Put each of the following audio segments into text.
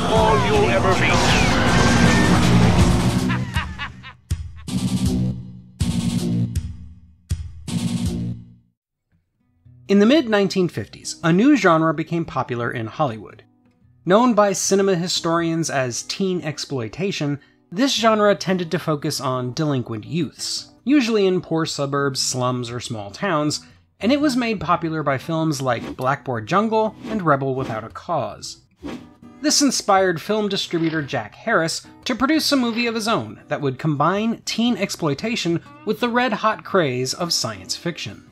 All you'll ever be. In the mid-1950s, a new genre became popular in Hollywood. Known by cinema historians as teen exploitation, this genre tended to focus on delinquent youths, usually in poor suburbs, slums, or small towns, and it was made popular by films like Blackboard Jungle and Rebel Without a Cause. This inspired film distributor Jack Harris to produce a movie of his own that would combine teen exploitation with the red-hot craze of science fiction.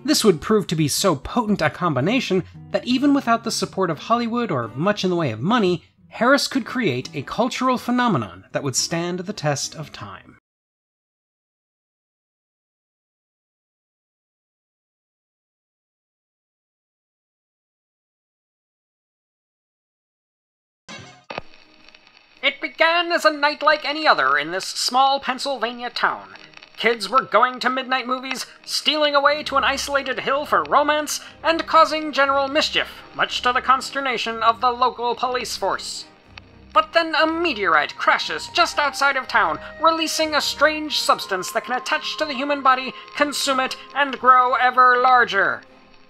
This would prove to be so potent a combination that even without the support of Hollywood or much in the way of money, Harris could create a cultural phenomenon that would stand the test of time. It began as a night like any other in this small Pennsylvania town. Kids were going to midnight movies, stealing away to an isolated hill for romance, and causing general mischief, much to the consternation of the local police force. But then a meteorite crashes just outside of town, releasing a strange substance that can attach to the human body, consume it, and grow ever larger.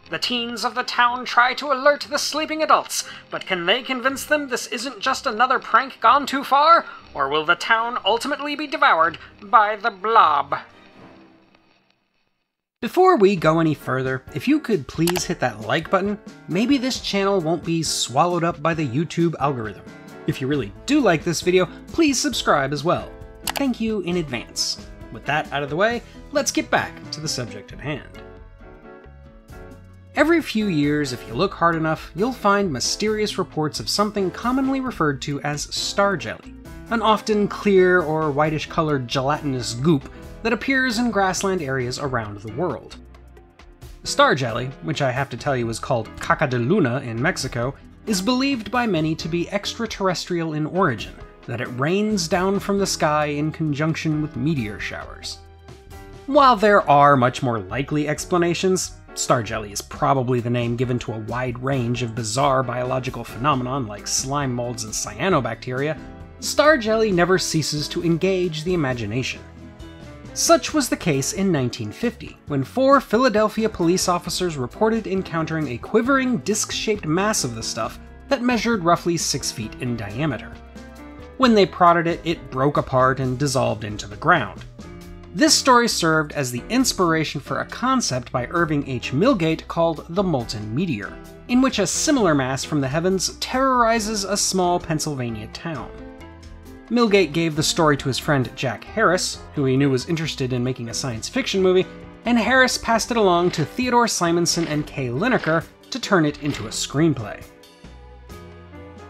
The teens of the town try to alert the sleeping adults, but can they convince them this isn't just another prank gone too far? Or will the town ultimately be devoured by the Blob? Before we go any further, if you could please hit that like button, maybe this channel won't be swallowed up by the YouTube algorithm. If you really do like this video, please subscribe as well. Thank you in advance. With that out of the way, let's get back to the subject at hand. Every few years, if you look hard enough, you'll find mysterious reports of something commonly referred to as star jelly, an often clear or whitish-colored gelatinous goop that appears in grassland areas around the world. Star jelly, which I have to tell you is called caca de luna in Mexico, is believed by many to be extraterrestrial in origin, that it rains down from the sky in conjunction with meteor showers. While there are much more likely explanations, star jelly is probably the name given to a wide range of bizarre biological phenomenon like slime molds and cyanobacteria, star jelly never ceases to engage the imagination. Such was the case in 1950, when 4 Philadelphia police officers reported encountering a quivering disc-shaped mass of the stuff that measured roughly 6 feet in diameter. When they prodded it, it broke apart and dissolved into the ground. This story served as the inspiration for a concept by Irving H. Millgate called the molten meteor, in which a similar mass from the heavens terrorizes a small Pennsylvania town. Millgate gave the story to his friend Jack Harris, who he knew was interested in making a science fiction movie, and Harris passed it along to Theodore Simonson and Kay Lineker to turn it into a screenplay.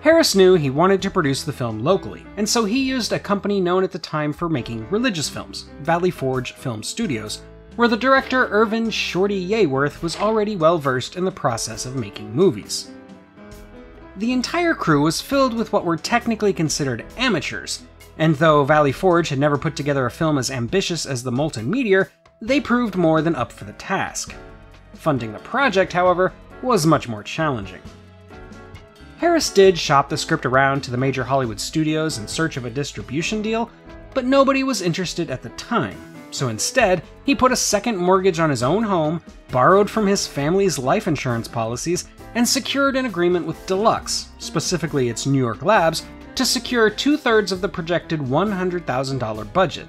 Harris knew he wanted to produce the film locally, and so he used a company known at the time for making religious films, Valley Forge Film Studios, where the director Irvin "Shorty" Yeaworth was already well versed in the process of making movies. The entire crew was filled with what were technically considered amateurs, and though Valley Forge had never put together a film as ambitious as the Molten Meteor, they proved more than up for the task. Funding the project, however, was much more challenging. Harris did shop the script around to the major Hollywood studios in search of a distribution deal, but nobody was interested at the time, so instead, he put a second mortgage on his own home, borrowed from his family's life insurance policies, and secured an agreement with Deluxe, specifically its New York labs, to secure 2/3 of the projected $100,000 budget.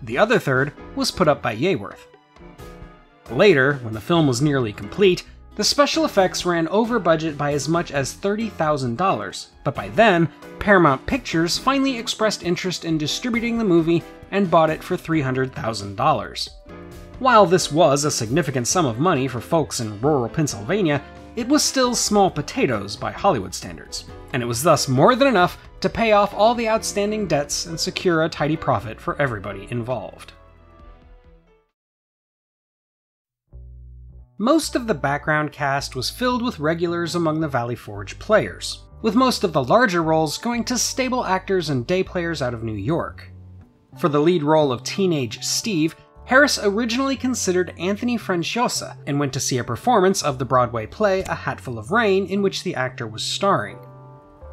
The other third was put up by Yeaworth. Later, when the film was nearly complete, the special effects ran over budget by as much as $30,000, but by then, Paramount Pictures finally expressed interest in distributing the movie and bought it for $300,000. While this was a significant sum of money for folks in rural Pennsylvania, it was still small potatoes by Hollywood standards, and it was thus more than enough to pay off all the outstanding debts and secure a tidy profit for everybody involved. Most of the background cast was filled with regulars among the Valley Forge players, with most of the larger roles going to stable actors and day players out of New York. For the lead role of teenage Steve, Harris originally considered Anthony Franciosa and went to see a performance of the Broadway play A Hatful of Rain in which the actor was starring.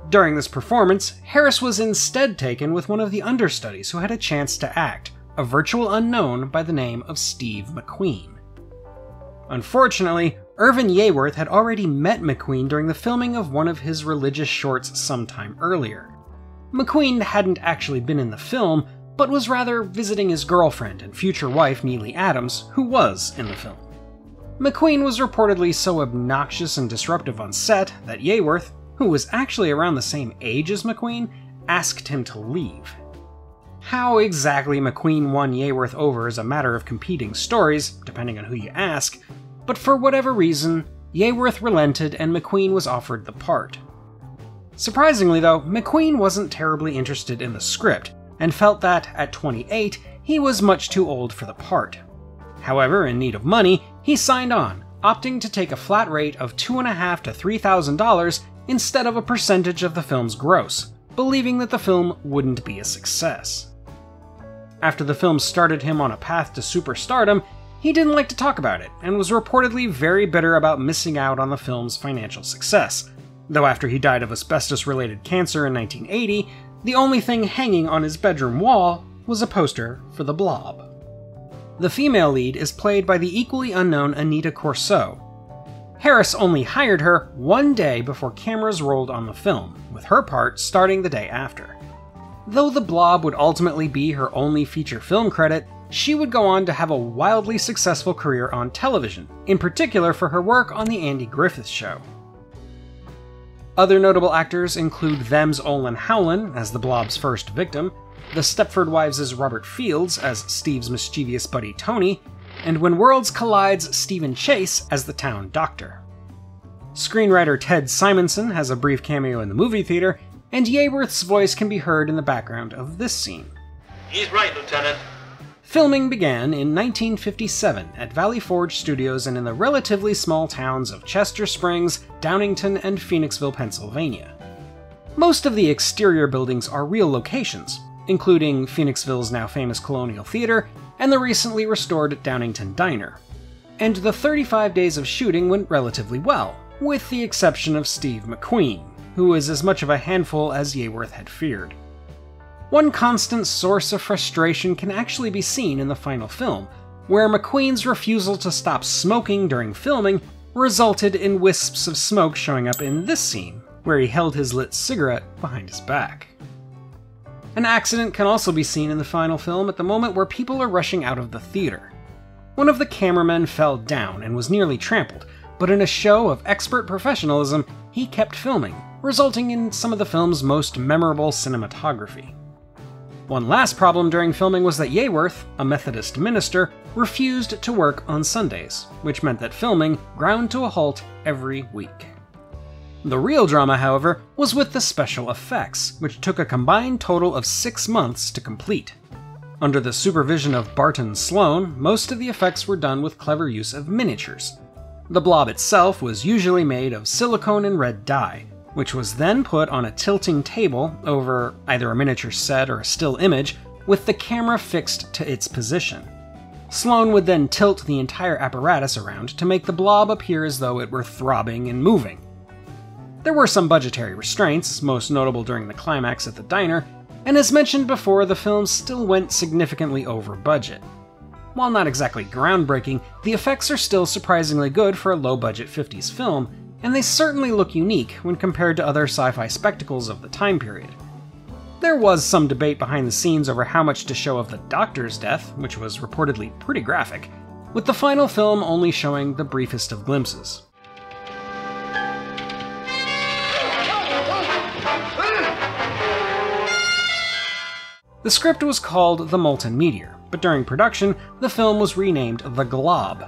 During this performance, Harris was instead taken with one of the understudies who had a chance to act, a virtual unknown by the name of Steve McQueen. Unfortunately, Irvin Yeaworth had already met McQueen during the filming of one of his religious shorts sometime earlier. McQueen hadn't actually been in the film, but was rather visiting his girlfriend and future wife Neely Adams, who was in the film. McQueen was reportedly so obnoxious and disruptive on set that Yeaworth, who was actually around the same age as McQueen, asked him to leave. How exactly McQueen won Yeaworth over is a matter of competing stories, depending on who you ask, but for whatever reason, Yeaworth relented and McQueen was offered the part. Surprisingly though, McQueen wasn't terribly interested in the script, and felt that, at 28, he was much too old for the part. However, in need of money, he signed on, opting to take a flat rate of $2,500 to $3,000 instead of a percentage of the film's gross, believing that the film wouldn't be a success. After the film started him on a path to superstardom, he didn't like to talk about it, and was reportedly very bitter about missing out on the film's financial success, though after he died of asbestos-related cancer in 1980, the only thing hanging on his bedroom wall was a poster for the Blob. The female lead is played by the equally unknown Anita Corso. Harris only hired her one day before cameras rolled on the film, with her part starting the day after. Though the Blob would ultimately be her only feature film credit, she would go on to have a wildly successful career on television, in particular for her work on The Andy Griffith Show. Other notable actors include Them's Olin Howlin as the Blob's first victim, The Stepford Wives' Robert Fields as Steve's mischievous buddy Tony, and When Worlds Collide's Stephen Chase as the town doctor. Screenwriter Ted Simonson has a brief cameo in the movie theater, and Yeaworth's voice can be heard in the background of this scene. He's right, Lieutenant. Filming began in 1957 at Valley Forge Studios and in the relatively small towns of Chester Springs, Downingtown, and Phoenixville, Pennsylvania. Most of the exterior buildings are real locations, including Phoenixville's now famous Colonial Theater and the recently restored Downingtown Diner. And the 35 days of shooting went relatively well, with the exception of Steve McQueen, who was as much of a handful as Yeaworth had feared. One constant source of frustration can actually be seen in the final film, where McQueen's refusal to stop smoking during filming resulted in wisps of smoke showing up in this scene, where he held his lit cigarette behind his back. An accident can also be seen in the final film at the moment where people are rushing out of the theater. One of the cameramen fell down and was nearly trampled, but in a show of expert professionalism, he kept filming, resulting in some of the film's most memorable cinematography. One last problem during filming was that Yeaworth, a Methodist minister, refused to work on Sundays, which meant that filming ground to a halt every week. The real drama, however, was with the special effects, which took a combined total of 6 months to complete. Under the supervision of Barton Sloan, most of the effects were done with clever use of miniatures. The Blob itself was usually made of silicone and red dye, which was then put on a tilting table over either a miniature set or a still image, with the camera fixed to its position. Sloan would then tilt the entire apparatus around to make the Blob appear as though it were throbbing and moving. There were some budgetary restraints, most notable during the climax at the diner, and as mentioned before, the film still went significantly over budget. While not exactly groundbreaking, the effects are still surprisingly good for a low-budget 50s film, and they certainly look unique when compared to other sci-fi spectacles of the time period. There was some debate behind the scenes over how much to show of the Doctor's death, which was reportedly pretty graphic, with the final film only showing the briefest of glimpses. The script was called The Molten Meteor, but during production, the film was renamed The Glob.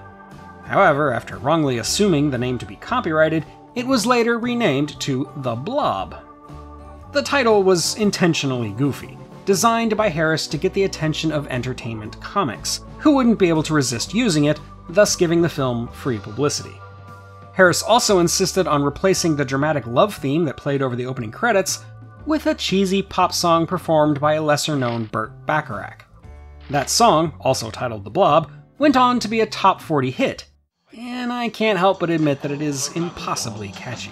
However, after wrongly assuming the name to be copyrighted, it was later renamed to The Blob. The title was intentionally goofy, designed by Harris to get the attention of Entertainment Comics, who wouldn't be able to resist using it, thus giving the film free publicity. Harris also insisted on replacing the dramatic love theme that played over the opening credits with a cheesy pop song performed by a lesser-known Burt Bacharach. That song, also titled The Blob, went on to be a top 40 hit, and I can't help but admit that it is impossibly catchy.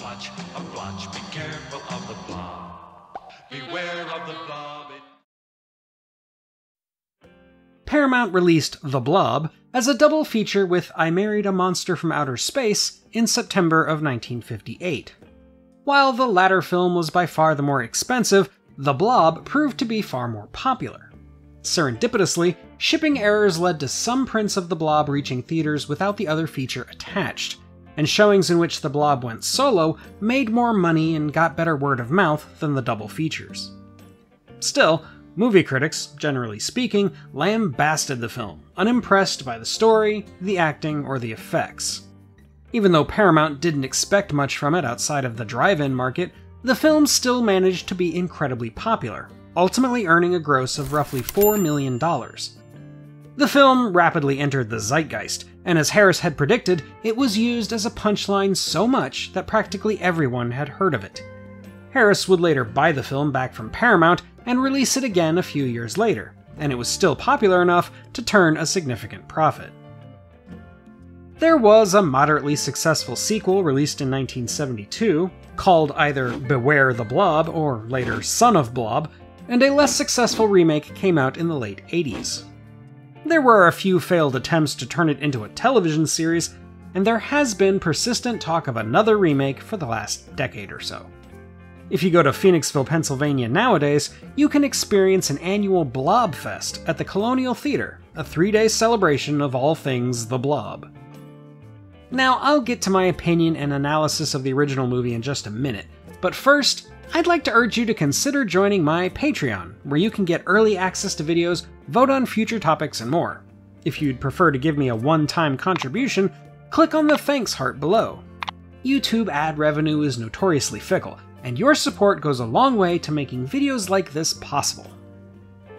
Paramount released The Blob as a double feature with I Married a Monster from Outer Space in September of 1958. While the latter film was by far the more expensive, The Blob proved to be far more popular. Serendipitously, shipping errors led to some prints of The Blob reaching theaters without the other feature attached, and showings in which The Blob went solo made more money and got better word of mouth than the double features. Still, movie critics, generally speaking, lambasted the film, unimpressed by the story, the acting, or the effects. Even though Paramount didn't expect much from it outside of the drive-in market, the film still managed to be incredibly popular, ultimately earning a gross of roughly $4 million. The film rapidly entered the zeitgeist, and as Harris had predicted, it was used as a punchline so much that practically everyone had heard of it. Harris would later buy the film back from Paramount and release it again a few years later, and it was still popular enough to turn a significant profit. There was a moderately successful sequel released in 1972, called either Beware the Blob or later Son of Blob, and a less successful remake came out in the late 80s. There were a few failed attempts to turn it into a television series, and there has been persistent talk of another remake for the last decade or so. If you go to Phoenixville, Pennsylvania nowadays, you can experience an annual Blob Fest at the Colonial Theater, a 3-day celebration of all things The Blob. Now, I'll get to my opinion and analysis of the original movie in just a minute, but first, I'd like to urge you to consider joining my Patreon, where you can get early access to videos, vote on future topics, and more. If you'd prefer to give me a one-time contribution, click on the thanks heart below. YouTube ad revenue is notoriously fickle, and your support goes a long way to making videos like this possible.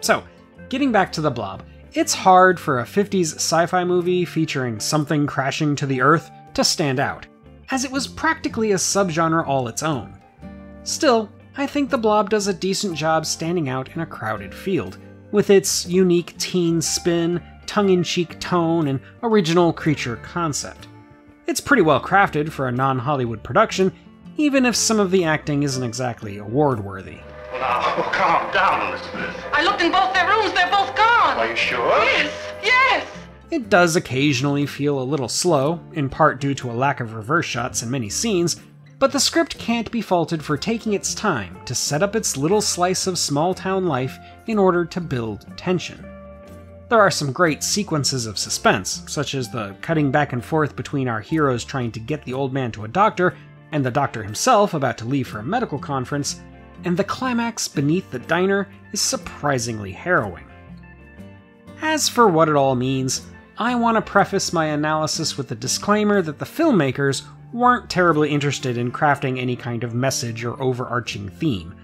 So, getting back to The Blob, it's hard for a 50s sci-fi movie featuring something crashing to the Earth to stand out, as it was practically a subgenre all its own. Still, I think The Blob does a decent job standing out in a crowded field, with its unique teen spin, tongue-in-cheek tone, and original creature concept. It's pretty well crafted for a non-Hollywood production, even if some of the acting isn't exactly award-worthy. Now, calm down, Elizabeth. I looked in both their rooms, they're both gone! Are you sure? Yes! It does occasionally feel a little slow, in part due to a lack of reverse shots in many scenes, but the script can't be faulted for taking its time to set up its little slice of small-town life in order to build tension. There are some great sequences of suspense, such as the cutting back and forth between our heroes trying to get the old man to a doctor, and the doctor himself about to leave for a medical conference, and the climax beneath the diner is surprisingly harrowing. As for what it all means, I want to preface my analysis with the disclaimer that the filmmakers weren't terribly interested in crafting any kind of message or overarching theme.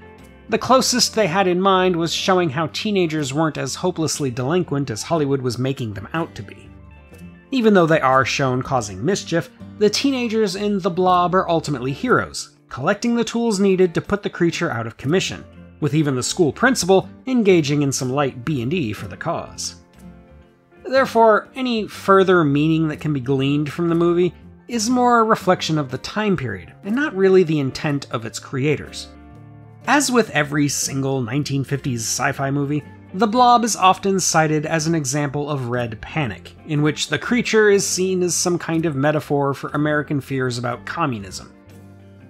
The closest they had in mind was showing how teenagers weren't as hopelessly delinquent as Hollywood was making them out to be. Even though they are shown causing mischief, the teenagers in The Blob are ultimately heroes, collecting the tools needed to put the creature out of commission, with even the school principal engaging in some light B&E for the cause. Therefore, any further meaning that can be gleaned from the movie is more a reflection of the time period, and not really the intent of its creators. As with every single 1950s sci-fi movie, The Blob is often cited as an example of red panic, in which the creature is seen as some kind of metaphor for American fears about communism.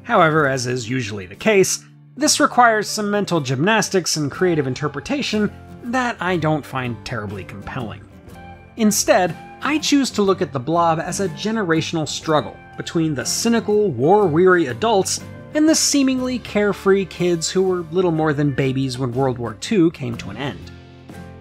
However, as is usually the case, this requires some mental gymnastics and creative interpretation that I don't find terribly compelling. Instead, I choose to look at The Blob as a generational struggle between the cynical, war-weary adults and the seemingly carefree kids who were little more than babies when World War II came to an end.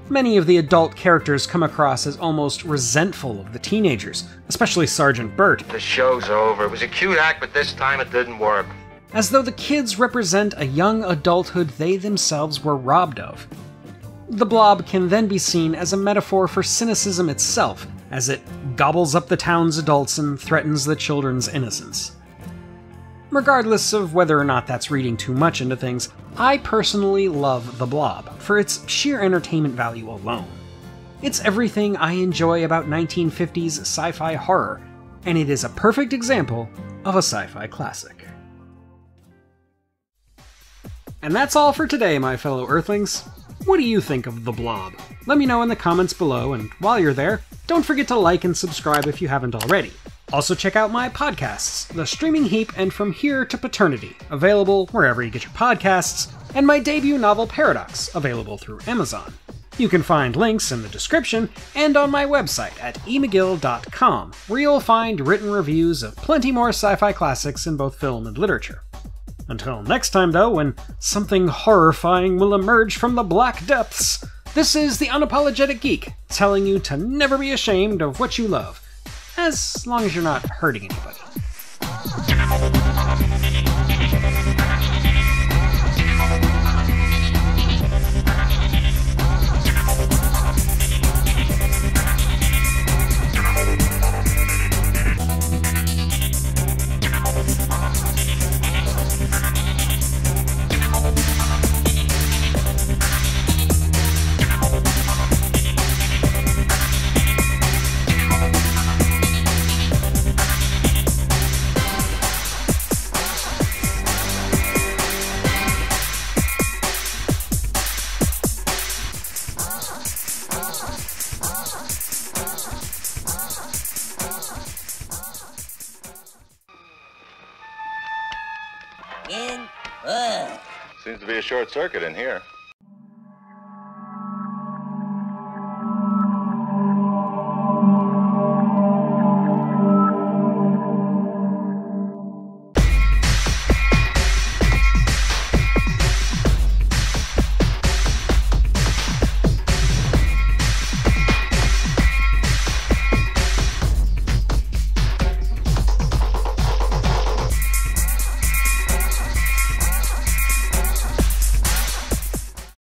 Many of the adult characters come across as almost resentful of the teenagers, especially Sergeant Burt. The show's over. It was a cute act, but this time it didn't work. As though the kids represent a young adulthood they themselves were robbed of. The Blob can then be seen as a metaphor for cynicism itself, as it gobbles up the town's adults and threatens the children's innocence. Regardless of whether or not that's reading too much into things, I personally love The Blob for its sheer entertainment value alone. It's everything I enjoy about 1950s sci-fi horror, and it is a perfect example of a sci-fi classic. And that's all for today, my fellow Earthlings. What do you think of The Blob? Let me know in the comments below, and while you're there, don't forget to like and subscribe if you haven't already. Also check out my podcasts, The Streaming Heap and From Here to Paternity, available wherever you get your podcasts, and my debut novel Paradox, available through Amazon. You can find links in the description and on my website at emcgill.com, where you'll find written reviews of plenty more sci-fi classics in both film and literature. Until next time, though, when something horrifying will emerge from the black depths, this is the Unapologetic Geek, telling you to never be ashamed of what you love, as long as you're not hurting anybody. Seems to be a short circuit in here.